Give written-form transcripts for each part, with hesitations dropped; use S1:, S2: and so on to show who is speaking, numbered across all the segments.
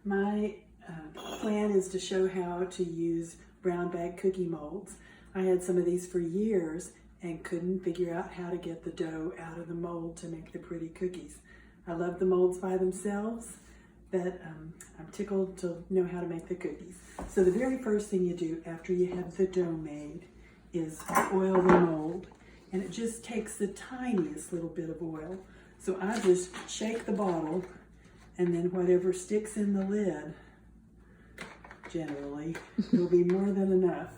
S1: My plan is to show how to use brown bag cookie molds. I had some of these for years and couldn't figure out how to get the dough out of the mold to make the pretty cookies. I love the molds by themselves, but I'm tickled to know how to make the cookies. So the very first thing you do after you have the dough made is oil the mold. And it just takes the tiniest little bit of oil. So I just shake the bottle, and then whatever sticks in the lid, generally, will be more than enough.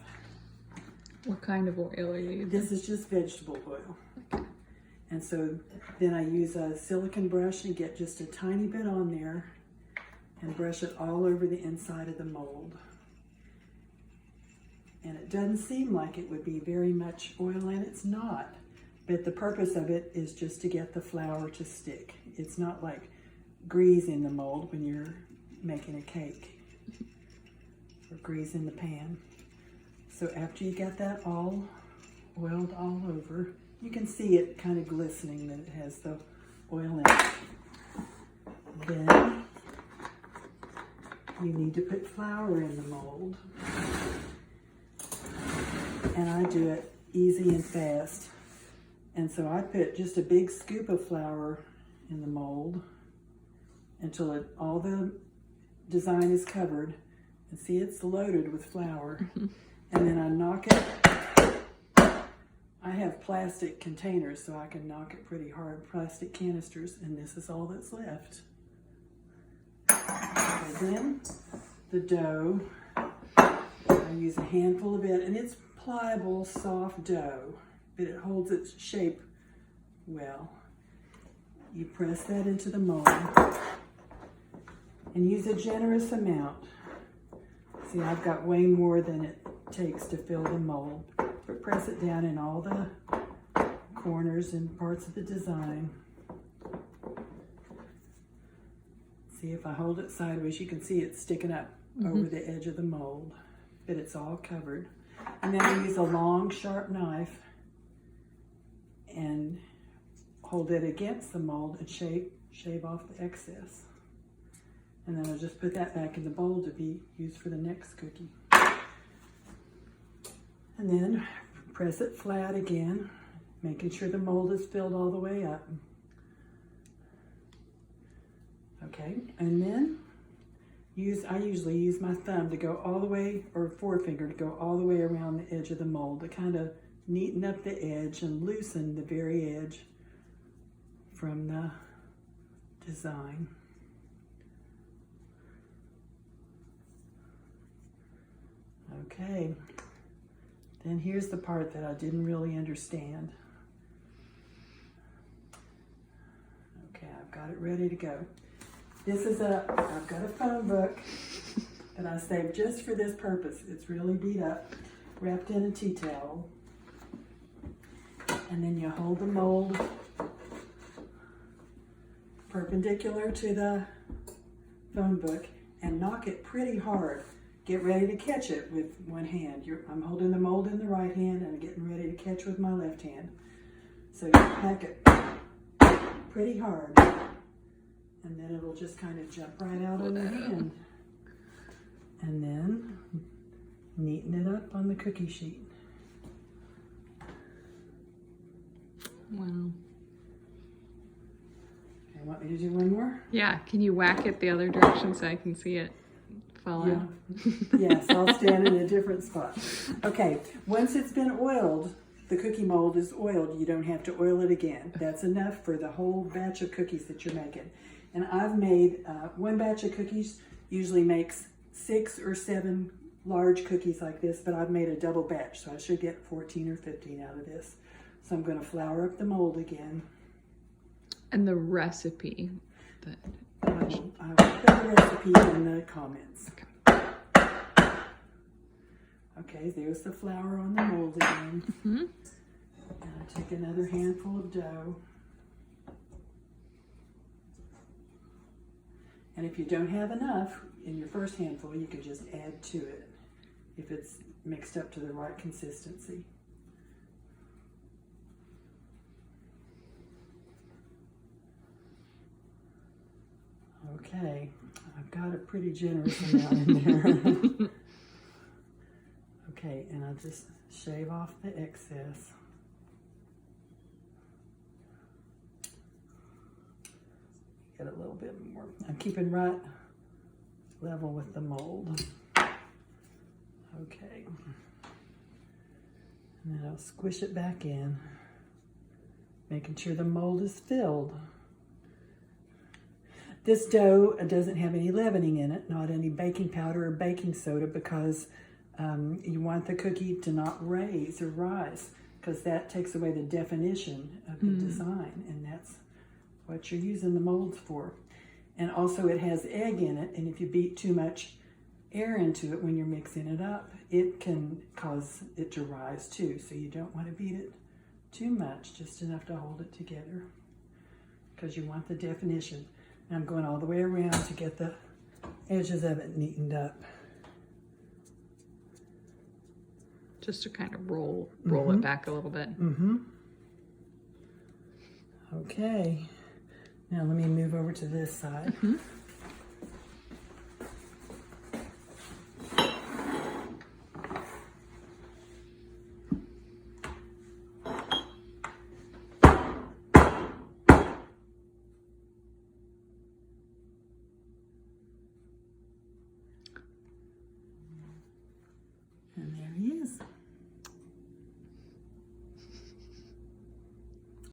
S2: What kind of oil are you using?
S1: This is just vegetable oil. Okay. And so then I use a silicone brush and get just a tiny bit on there and brush it all over the inside of the mold. And it doesn't seem like it would be very much oil, and it's not. But the purpose of it is just to get the flour to stick. It's not like grease in the mold when you're making a cake, or grease in the pan. So after you get that all oiled all over, you can see it kind of glistening that it has the oil in it. Then you need to put flour in the mold. And I do it easy and fast. And so I put just a big scoop of flour in the mold until all the design is covered. And see, it's loaded with flour. And then I knock it. I have plastic containers, so I can knock it pretty hard, plastic canisters, and this is all that's left. And then the dough, I use a handful of it, and it's pliable, soft dough, but it holds its shape well. You press that into the mold and use a generous amount. See, I've got way more than it takes to fill the mold, but press it down in all the corners and parts of the design. See, if I hold it sideways, you can see it sticking up over the edge of the mold, but it's all covered. And then I use a long, sharp knife and hold it against the mold and shave off the excess. And then I'll just put that back in the bowl to be used for the next cookie. And then press it flat again, making sure the mold is filled all the way up. Okay, and then I usually use my thumb to go all the way, or forefinger to go all the way around the edge of the mold to kind of neaten up the edge and loosen the very edge from the design. Okay, then here's the part that I didn't really understand. Okay, I've got it ready to go. I've got a phone book that I saved just for this purpose. It's really beat up, wrapped in a tea towel. And then you hold the mold perpendicular to the phone book and knock it pretty hard. Get ready to catch it with one hand. I'm holding the mold in the right hand and I'm getting ready to catch with my left hand. So you pack it pretty hard, and then it'll just kind of jump right out on your hand. And then neaten it up on the cookie sheet.
S2: Wow.
S1: Okay, want me to do one more?
S2: Yeah, can you whack it the other direction so I can see it fall out?
S1: Yes, I'll stand in a different spot. Okay, once it's been oiled, the cookie mold is oiled. You don't have to oil it again. That's enough for the whole batch of cookies that you're making. And I've made one batch of cookies usually makes 6 or 7 large cookies like this, but I've made a double batch, so I should get 14 or 15 out of this. So I'm going to flour up the mold again.
S2: And the recipe.
S1: I will put the recipe in the comments. Okay, there's the flour on the mold again. And I take another handful of dough. And if you don't have enough in your first handful, you can just add to it if it's mixed up to the right consistency. Okay, I've got a pretty generous amount in there. Okay, and I'll just shave off the excess. Get a little bit more. I'm keeping right level with the mold. Okay. And then I'll squish it back in, making sure the mold is filled. This dough doesn't have any leavening in it, not any baking powder or baking soda, because you want the cookie to not raise or rise, because that takes away the definition of the design, and that's what you're using the molds for. And also it has egg in it, and if you beat too much air into it when you're mixing it up, it can cause it to rise too. So you don't want to beat it too much, just enough to hold it together, because you want the definition. And I'm going all the way around to get the edges of it neatened up.
S2: Just to kind of roll it back a little bit.
S1: Okay. Now let me move over to this side.